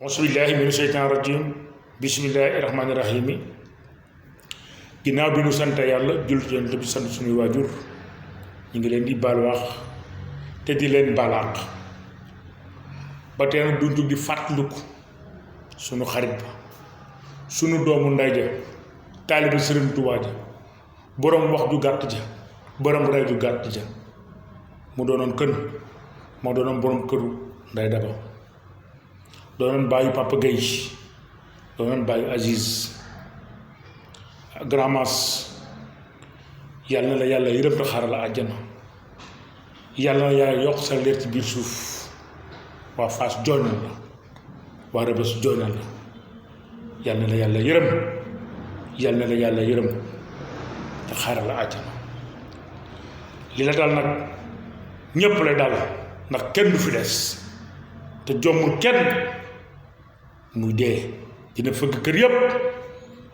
auzubillahi mina sheytaan rajim bismillahi rahmaani rahim ginnaaw bi nu sant yàlla jul yonent bi sant suñuy waajur ñu ngi leen di baal wax te di leen baalaaq ba tey nag duñ jug di fàttaliku suñu xarit ba suñu doomu nday ja taaliba Sëriñ Tuubaa ja boroom wax ju gàtt ja boroom rey ju gàtt ja mu doonoon kën moo doonoon boroom këru Nday Daba doonoon bàyyi Papa Gueye doonoon bàyyi Aziz Grand Mass yàlla na la yàlla yërëm te xaaral la àjjana yàlla na yàlla yokk sa leer ci biir suuf waa Fass jooynal la waa Rebeuss jooynal la yàlla na la yàlla yërëm yàlla na la yàlla yërëm te xaaral la àjjana li la dal nag ñépp lay dal ndax kenn du fi des te jommul kenn muy dee dina fëgg kër yépp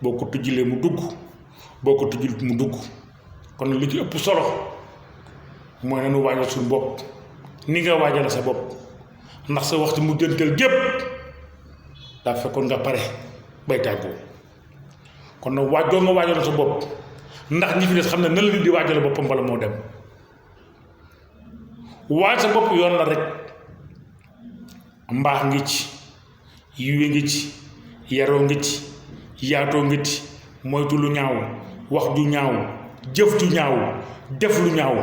boo ko tujjilee mu dugg boo ko tujjul mu dugg kon li ci ëpp solo mooy nañu waajal suñu bopp ni nga waajal sa bopp ndax sa waxtu mu jëntal gépp daa fekkoon nga pare bay tàggoo kon nag waajoo nga waajal sa bopp ndax ñi fi des xam ne nan la nit di waajal boppam bala moo dem waaj sa bopp yoon la rek mbaax ngi ci yiwe ngi ci yaroo ngi ci yaatoo ngi ci moytu lu ñaaw wax ju ñaaw jëf ju ñaaw def lu ñaaw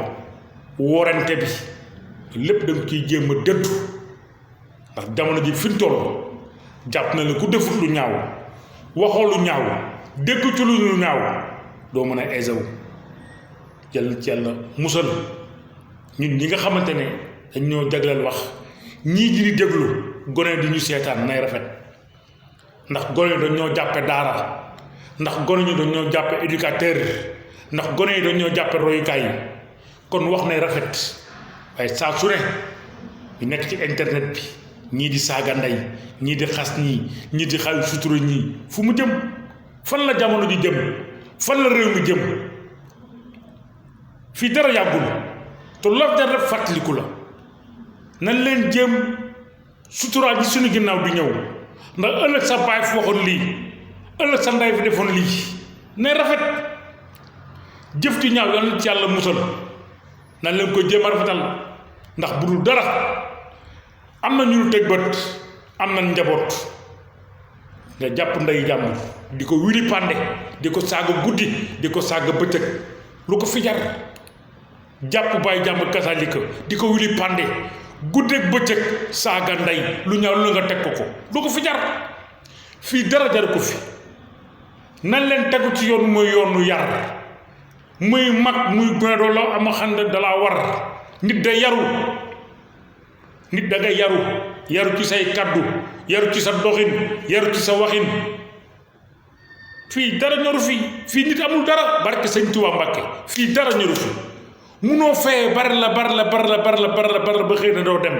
worante bi lépp da nga ciy jéem a dëddu ndax jamono ji fi ñu toll jàpp na ne ku defut lu ñaaw waxoo lu ñaaw dégg ci lu ñaaw doo mën a eesewu yàlla ci yàlla musal ñun ñi nga xamante ne dañ ñoo jagleel wax ñii ji di déglu gone di ñu seetaan nay rafet ndax gone yi dañ ñoo jàppe daara ndax gone ñi dañ ñoo jàppe éducateur ndax gone yi dañ ñoo jàppe royukaay yi kon wax nay rafet waaye saa su ne ñu nekk ci internet bi ñii di saaga ndey ñii di xas ñii di xaw sutura ñii fu mu jëm fan la jamono ji jëm fan la réew mi jëm fii dara yàggul te loolu dara fàttaliku la nan leen jéem suturaal ji suñu ginnaaw di ñëw ndax ëllëg sa baay fi waxoon lii ëllëg sa ndey fi defoon lii ne rafet jëf ju ñaaw yal na ci yàlla musal nan leen koy jéem a rafetal ndax bu dul dara am na ñu teg bët am na njaboot nga jàpp ndey jàmm di ko wili pande di ko saaga guddi di ko saaga bëccëg lu ko fi jar jàpp bàyyi jàmm kasaalika di ko wili pande guddeeg bëccëg saaga ndey lu ñaaw lu nga teg ko lu ko fi jar fii dara jar ko fi nan leen tegu ci yoon mooy yoonu yar muy mag muy gone doo la ama xam ne dalaa war nit da yaru nit da ngay yaru ci say kaddu yaru ci sa doxin yaru ci sa waxin fii dara ñoru fii nit amul dara barke Sëñ Tuubaa Mbàkke fii dara ñoru fi munoo fee bari la ba xëy na doo dem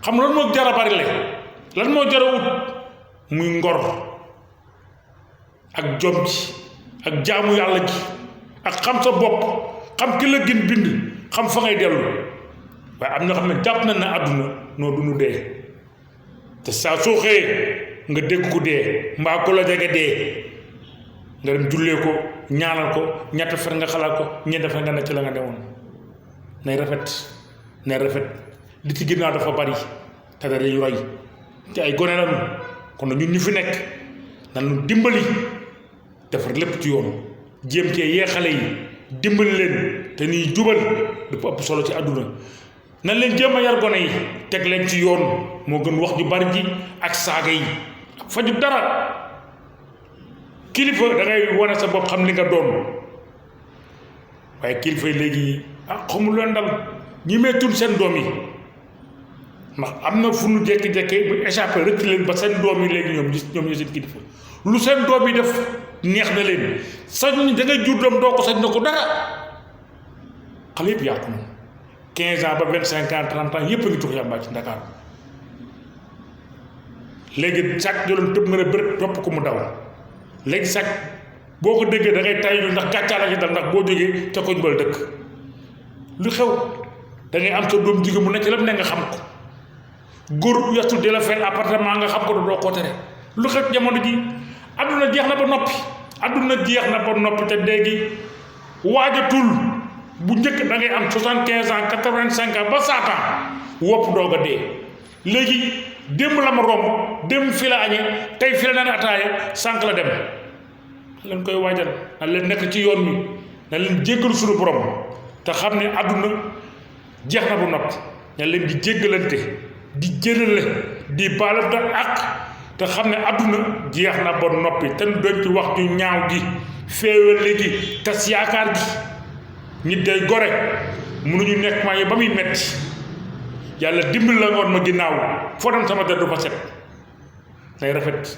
xam lan moo jara bari le lan moo jara wut muy ngor ak jom ji ak jaamu yàlla ji ak xam sa bopp xam ki la gën bind xam fa ngay dellu waaye am na xam ne jàpp na ne àdduna noo du nu dee te saa soo xëyee nga dégg ko dee mbaa ko la jege dee nga dem jullee ko ñaanal ko ñett fan nga xalaat ko ñeent fan nga ne ci la nga demoon nay rafet li ci ginnaaw dafa bari te dañuy roy te ay gone lañu kon nag ñun ñu fi nekk nañu dimbali defar lépp ci yoon jéem cee yee xale yi dimbali leen te nii jubal dafa ëpp solo ci àdduna nan leen jéem a yar gone yi teg leen ci yoon moo gën wax ju bari ji ak saaga yi ak faju dara kilifa da ngay wane sa bopp xam li nga doon waaye kilifa yi léegi xamul leen dal ñi meetun seen doom yi ndax am na fu nu jékki-jékki bu échappé rëcc leen ba seen doom yi léegi ñoom ñu seen kilifa lu seen doom yi def neex na leen sañ da ngay jur doom doo ko sañ na ko dara xale yëpp yàqu na 15 ans ba 25 ans 30 ans yëpp a ngi tux yàmbaa ci Dakar léegi sàcc joloon tëb nga ne bërët topp ko mu daw léegi sax boo ko déggee da ngay taylu ndax gàccaala ci dal ndax boo jógee ca koñ bal dëkk lu xew da ngay am sa doom jigéen mu nekk ci lam ne nga xam ko góor yatul di la fay appartement nga xam ko doo ko tere lu xew jamono ji àdduna jeex na ba noppi àdduna jeex na ba noppi te léegi waajatul bu njëkk da ngay am 75 ans 85 ans ba 100 ans wopp doog a dee léegi démb la ma romb démb fi la añee tey fi la naan ataaya sànq la dem leen koy waajal na leen nekk ci yoon mi na leen jéggalu suñu borom te xam ne àdduna jeex na ba noppi na leen di jéggalante di jëlale di baalante ak te xam ne àdduna jeex na ba noppi te nu doon ci wax ju ñaaw gi féewale gi tas yaakaar gi nit day gore mënuñu nekk maa yi ba muy metti yàlla dimbali la ngoon ma ginnaaw foo dem sama der du fa set nay rafet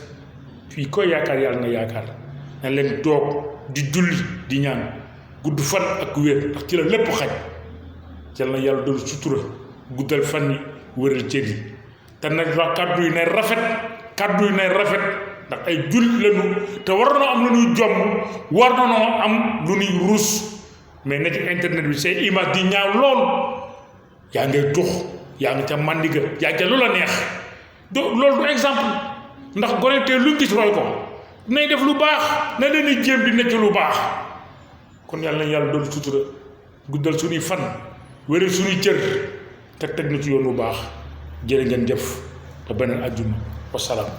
fii koy yaakaar yàlla na yaakaar na leen toog di julli di ñaan gudd fan ak wér ndax ci la lépp xaj yàlla na yàlla doon sutura guddal fan yi wéral cër yi te nag wax kàddu yi nay rafet ndax ay jullit lañu te war na am lu ñuy jomm war na noo am lu ñuy ruus mais na ci internet bi say image di ñaaw lool yaa ngay tux yaa ngi ca màndiga yaa ngi ca lu la neex loolu du exemple ndax gone te luñ gis roy ko nay def lu baax na leen di jéem di nekk lu baax kon yàlla na yàlla doon sutura guddal suñuy fan wéral suñuy cër teg na ci yoon bu baax jërë ngeen jëf te beneen àjjuma wasalaam